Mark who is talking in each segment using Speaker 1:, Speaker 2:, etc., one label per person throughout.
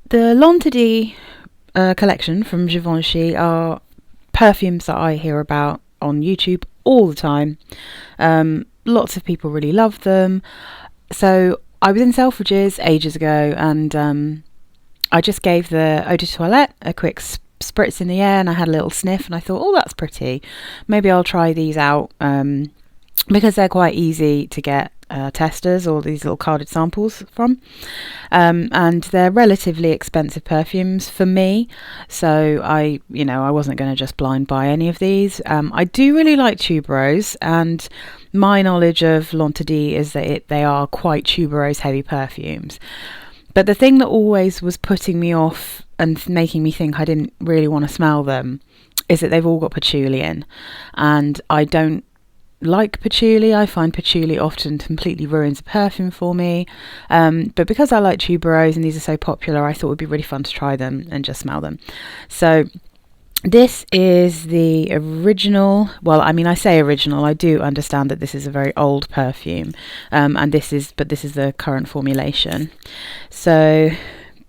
Speaker 1: The L'Entity collection from Givenchy are perfumes that I hear about on YouTube all the time. Lots of people really love them. So I was in Selfridges ages ago, and I just gave the eau de toilette a quick spritz in the air, and I had a little sniff, and I thought, oh, that's pretty. Maybe I'll try these out, because they're quite easy to get testers or these little carded samples from, and they're relatively expensive perfumes for me, so I wasn't going to just blind buy any of these. I do really like tuberose, and my knowledge of L'Entity is that they are quite tuberose heavy perfumes. But the thing that always was putting me off and making me think I didn't really want to smell them is that they've all got patchouli in, and I don't like patchouli. I find patchouli often completely ruins a perfume for me, but because I like tuberose and these are so popular, I thought it would be really fun to try them and just smell them. So this is the original. Well, I mean, I say original, I do understand that this is a very old perfume, and this is the current formulation. So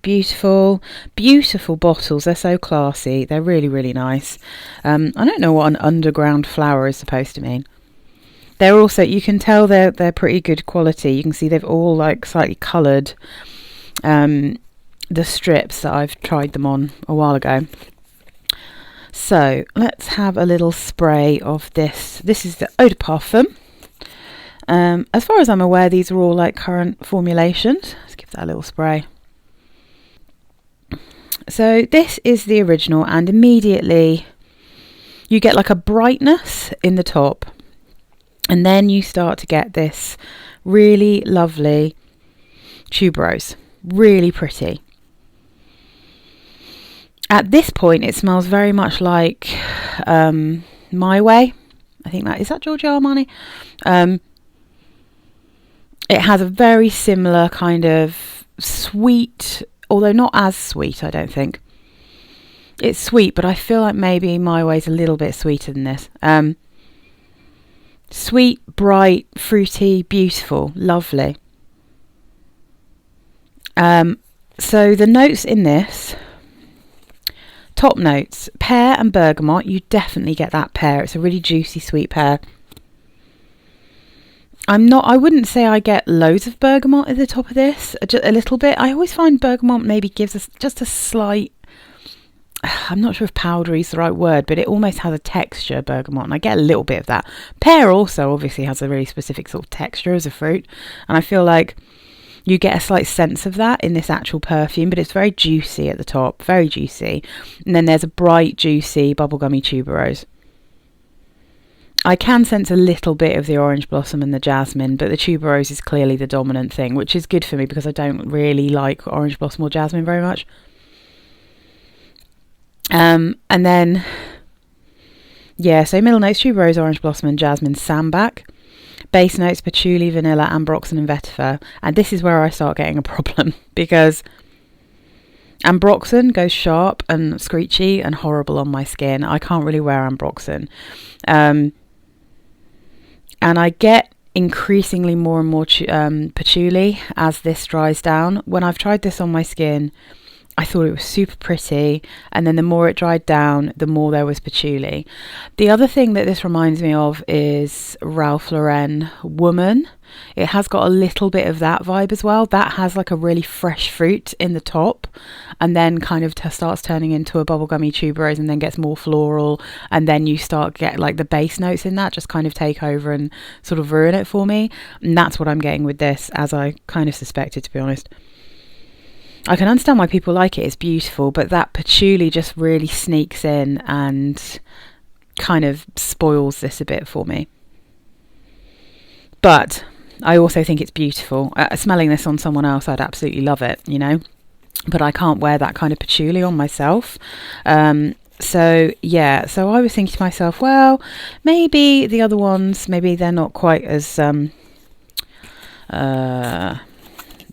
Speaker 1: beautiful bottles. They're so classy. They're really, really nice. I don't know what an underground flower is supposed to mean. They're also, you can tell they're pretty good quality. You can see they've all like slightly coloured the strips that I've tried them on a while ago. So let's have a little spray of this. This is the eau de parfum. As far as I'm aware, these are all like current formulations. Let's give that a little spray. So this is the original, and immediately you get like a brightness in the top, and then you start to get this really lovely tuberose, really pretty. At this point, it smells very much like My Way. I think is that Giorgio Armani? It has a very similar kind of sweet, although not as sweet, I don't think. It's sweet, but I feel like maybe My Way's a little bit sweeter than this. Sweet, bright, fruity, beautiful, lovely. So the notes in this, top notes, pear and bergamot. You definitely get that pear. It's a really juicy, sweet pear. I wouldn't say I get loads of bergamot at the top of this, just a little bit. I always find bergamot maybe gives us just a slight, I'm not sure if powdery is the right word, but it almost has a texture, bergamot, and I get a little bit of that. Pear also obviously has a really specific sort of texture as a fruit, and I feel like you get a slight sense of that in this actual perfume, but it's very juicy at the top, very juicy. And then there's a bright, juicy, bubblegummy tuberose. I can sense a little bit of the orange blossom and the jasmine, but the tuberose is clearly the dominant thing, which is good for me because I don't really like orange blossom or jasmine very much. And then, yeah, so middle notes, tuberose, orange blossom and jasmine, sambac. Base notes, patchouli, vanilla, ambroxan and vetiver. And this is where I start getting a problem because ambroxan goes sharp and screechy and horrible on my skin. I can't really wear ambroxan. And I get increasingly more and more patchouli as this dries down. When I've tried this on my skin, I thought it was super pretty, and then the more it dried down, the more there was patchouli. The other thing that this reminds me of is Ralph Lauren Woman. It has got a little bit of that vibe as well. That has like a really fresh fruit in the top, and then kind of starts turning into a bubblegummy tuberose, and then gets more floral, and then you start get like the base notes in that just kind of take over and sort of ruin it for me. And that's what I'm getting with this, as I kind of suspected, to be honest. I can understand why people like it. It's beautiful, but that patchouli just really sneaks in and kind of spoils this a bit for me. But I also think it's beautiful. Smelling this on someone else, I'd absolutely love it, you know. But I can't wear that kind of patchouli on myself. So I was thinking to myself, well, maybe the other ones, maybe they're not quite as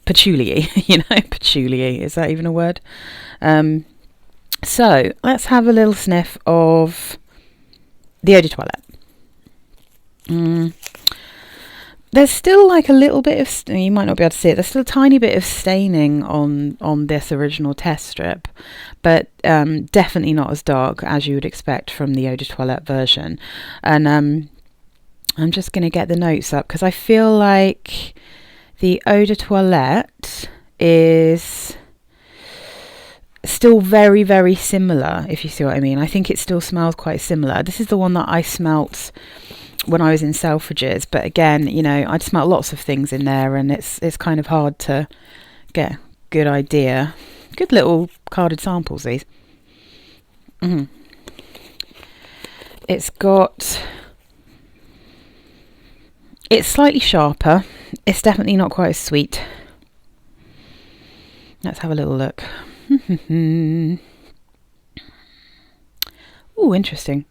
Speaker 1: patchouli, you know, patchouli, is that even a word? So let's have a little sniff of the eau de toilette. There's still like a little bit of, you might not be able to see it, there's still a tiny bit of staining on this original test strip, but definitely not as dark as you would expect from the Eau de Toilette version. And I'm just going to get the notes up because I feel like the Eau de Toilette is still very, very similar, if you see what I mean. I think it still smells quite similar. This is the one that I smelt when I was in Selfridges, but again, you know, I'd smelt lots of things in there, and it's kind of hard to get a good idea. Good little carded samples, these. It's slightly sharper. It's definitely not quite as sweet. Let's have a little look. Ooh, interesting.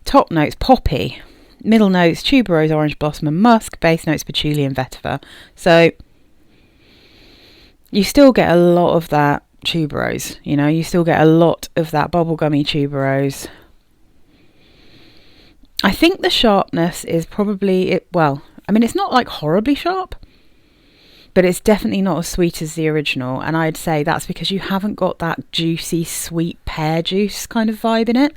Speaker 1: Top notes, poppy. Middle notes, tuberose, orange blossom and musk. Base notes, patchouli and vetiver. So you still get a lot of that tuberose, you know, you still get a lot of that bubblegummy tuberose. I think the sharpness is probably, it's not like horribly sharp, but it's definitely not as sweet as the original. And I'd say that's because you haven't got that juicy, sweet pear juice kind of vibe in it.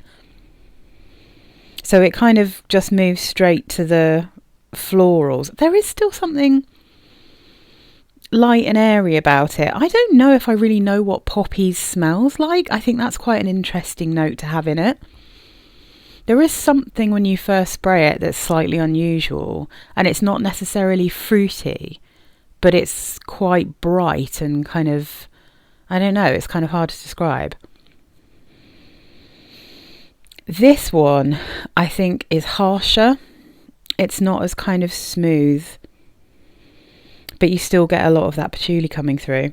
Speaker 1: So it kind of just moves straight to the florals. There is still something light and airy about it. I don't know if I really know what poppies smells like. I think that's quite an interesting note to have in it. There is something when you first spray it that's slightly unusual, and it's not necessarily fruity, but it's quite bright and kind of, I don't know, it's kind of hard to describe. This one, I think, is harsher. It's not as kind of smooth, but you still get a lot of that patchouli coming through.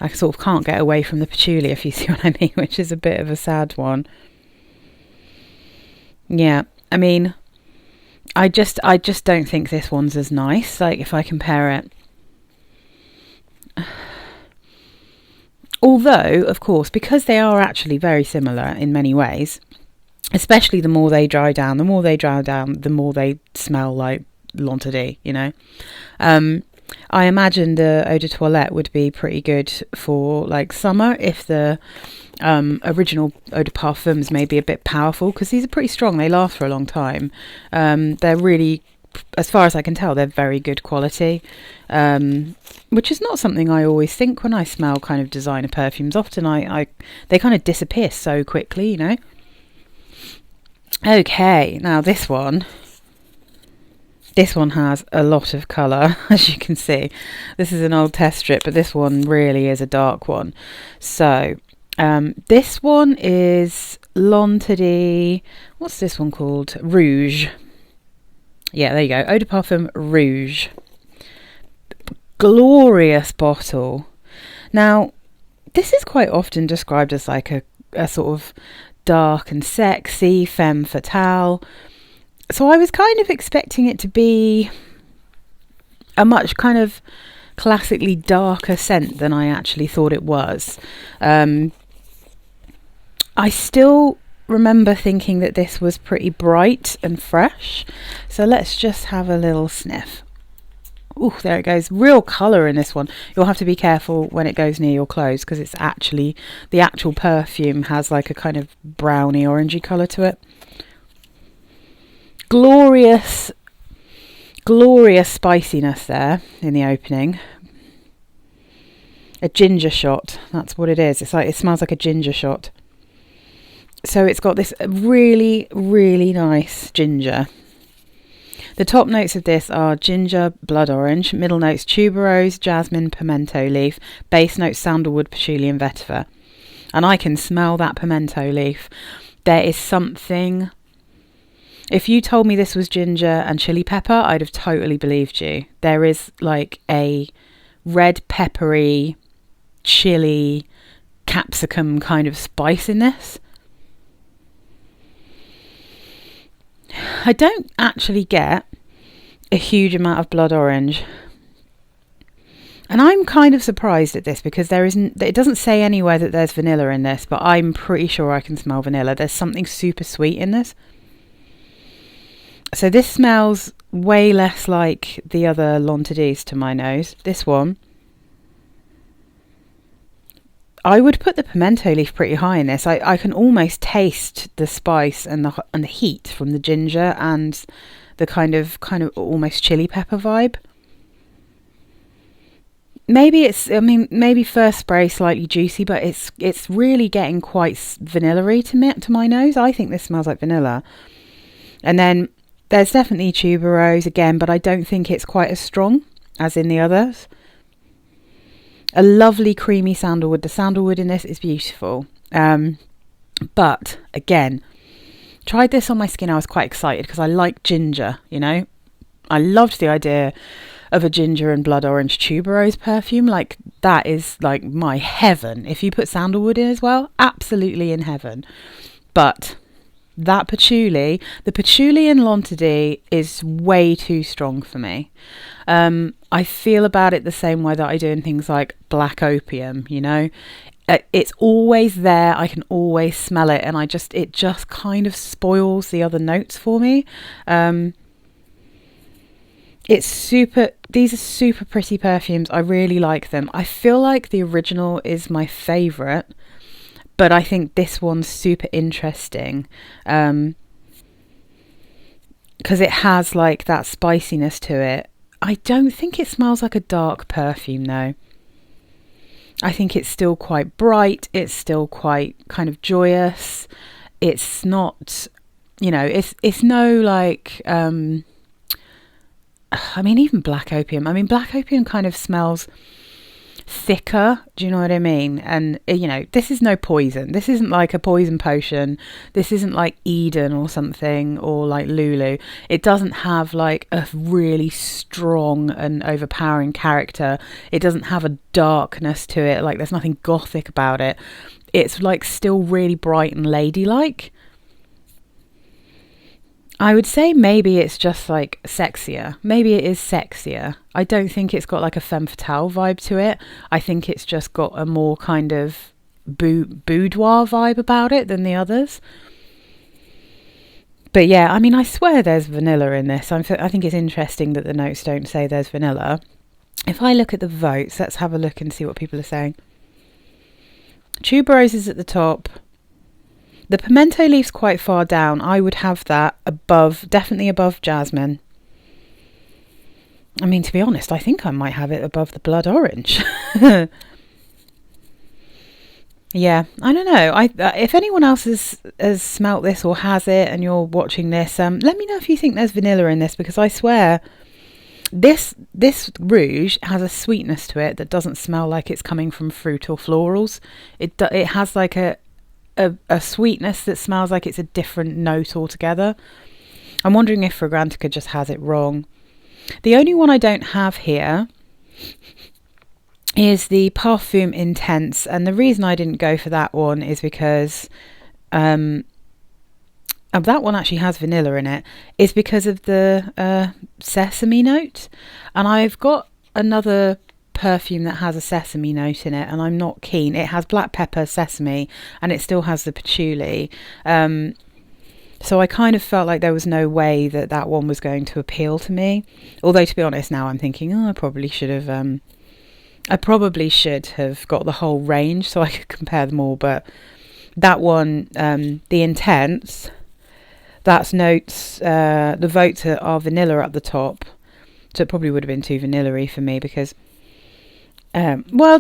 Speaker 1: I sort of can't get away from the patchouli, if you see what I mean, which is a bit of a sad one. Yeah, I mean, I just don't think this one's as nice, like if I compare it. Although, of course, because they are actually very similar in many ways, especially the more they dry down, the more they smell like L'Entité, you know. I imagine the Eau de Toilette would be pretty good for like summer if the original Eau de Parfums may be a bit powerful, because these are pretty strong. They last for a long time. They're really, as far as I can tell, they're very good quality, which is not something I always think when I smell kind of designer perfumes. Often they kind of disappear so quickly, you know. Okay, now this one has a lot of colour, as you can see. This is an old test strip, but this one really is a dark one. So this one is L'Entité. What's this one called? Rouge. Yeah, there you go. Eau de Parfum Rouge. Glorious bottle. Now, this is quite often described as like a sort of dark and sexy femme fatale. So I was kind of expecting it to be a much kind of classically darker scent than I actually thought it was. I still remember thinking that this was pretty bright and fresh. So let's just have a little sniff. Ooh, there it goes. Real colour in this one. You'll have to be careful when it goes near your clothes, because it's actually, the actual perfume has like a kind of browny orangey colour to it. Glorious spiciness there in the opening. A ginger shot, that's what it is. It's like, it smells like a ginger shot. So it's got this really, really nice ginger. The top notes of this are ginger, blood orange. Middle notes, tuberose, jasmine, pimento leaf. Base notes, sandalwood, patchouli and vetiver. And I can smell that pimento leaf. There is something... If you told me this was ginger and chili pepper, I'd have totally believed you. There is like a red peppery, chili, capsicum kind of spice in this. I don't actually get a huge amount of blood orange. And I'm kind of surprised at this, because it doesn't say anywhere that there's vanilla in this, but I'm pretty sure I can smell vanilla. There's something super sweet in this. So this smells way less like the other L'Entredes to my nose. This one, I would put the pimento leaf pretty high in this. I can almost taste the spice and the heat from the ginger and the kind of almost chili pepper vibe. Maybe first spray slightly juicy, but it's really getting quite vanilla-y to my nose. I think this smells like vanilla. And then there's definitely tuberose again, but I don't think it's quite as strong as in the others. A lovely creamy sandalwood. The sandalwood in this is beautiful. But again, tried this on my skin. I was quite excited because I like ginger, you know. I loved the idea of a ginger and blood orange tuberose perfume. Like, that is like my heaven. If you put sandalwood in as well, absolutely in heaven. But that patchouli, the patchouli in L'Entredes is way too strong for me. I feel about it the same way that I do in things like black opium, you know. It's always there. I can always smell it, and it just kind of spoils the other notes for me. These are super pretty perfumes. I really like them. I feel like the original is my favourite, but I think this one's super interesting because it has like that spiciness to it. I don't think it smells like a dark perfume though. I think it's still quite bright. It's still quite kind of joyous. It's not, you know, it's no like, even black opium. Black opium kind of smells thicker, do you know what I mean? And you know, this is no poison. This isn't like a poison potion. This isn't like Eden or something, or like Lulu. It doesn't have like a really strong and overpowering character. It doesn't have a darkness to it. Like, there's nothing gothic about it. It's like still really bright and ladylike. I would say maybe it's just like sexier. Maybe it is sexier. I don't think it's got like a femme fatale vibe to it. I think it's just got a more kind of boudoir vibe about it than the others. But yeah, I swear there's vanilla in this. I think it's interesting that the notes don't say there's vanilla. If I look at the votes, let's have a look and see what people are saying. Tuberose is at the top. The pimento leaf's quite far down. I would have that definitely above jasmine. To be honest, I think I might have it above the blood orange. Yeah, I don't know. If anyone else has smelt this or has it and you're watching this, let me know if you think there's vanilla in this, because I swear this Rouge has a sweetness to it that doesn't smell like it's coming from fruit or florals. It has like a sweetness that smells like it's a different note altogether. I'm wondering if Fragrantica just has it wrong. The only one I don't have here is the Parfum Intense, and the reason I didn't go for that one is because that one actually has vanilla in it, is because of the sesame note, and I've got another perfume that has a sesame note in it and I'm not keen. It has black pepper, sesame, and it still has the patchouli, so I kind of felt like there was no way that one was going to appeal to me. Although, to be honest, now I'm thinking, I probably should have got the whole range so I could compare them all. But that one, the Intense, that's notes, the votes are vanilla at the top, so it probably would have been too vanilla-y for me, because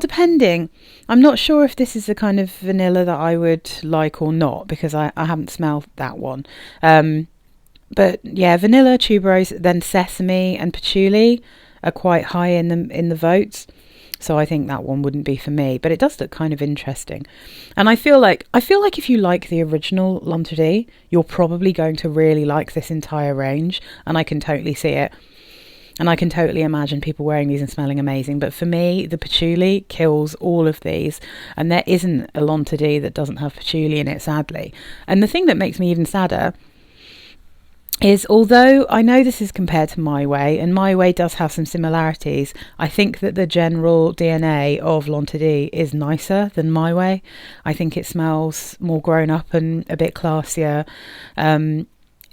Speaker 1: depending. I'm not sure if this is the kind of vanilla that I would like or not, because I haven't smelled that one. But yeah, vanilla, tuberose, then sesame and patchouli are quite high in the votes. So I think that one wouldn't be for me, but it does look kind of interesting. And I feel like if you like the original L'Entredes, you're probably going to really like this entire range, and I can totally see it. And I can totally imagine people wearing these and smelling amazing. But for me, the patchouli kills all of these. And there isn't a L'Entredes that doesn't have patchouli in it, sadly. And the thing that makes me even sadder is, although I know this is compared to My Way, and My Way does have some similarities, I think that the general DNA of L'Entredes is nicer than My Way. I think it smells more grown up and a bit classier.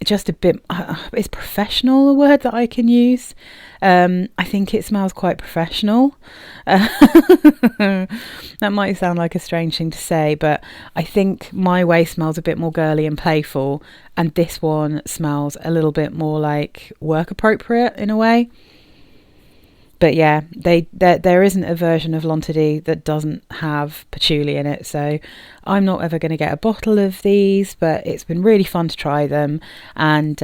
Speaker 1: just a bit, is professional a word that I can use? I think it smells quite professional. That might sound like a strange thing to say, but I think my way smells a bit more girly and playful, and this one smells a little bit more like work appropriate in a way. But yeah, there isn't a version of L'Entity that doesn't have patchouli in it, so I'm not ever going to get a bottle of these, but it's been really fun to try them, and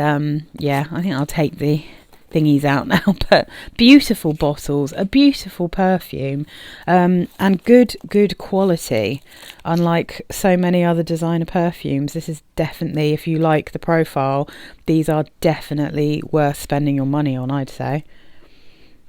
Speaker 1: yeah, I think I'll take the thingies out now. But beautiful bottles, a beautiful perfume, and good quality. Unlike so many other designer perfumes, this is definitely, if you like the profile, these are definitely worth spending your money on, I'd say.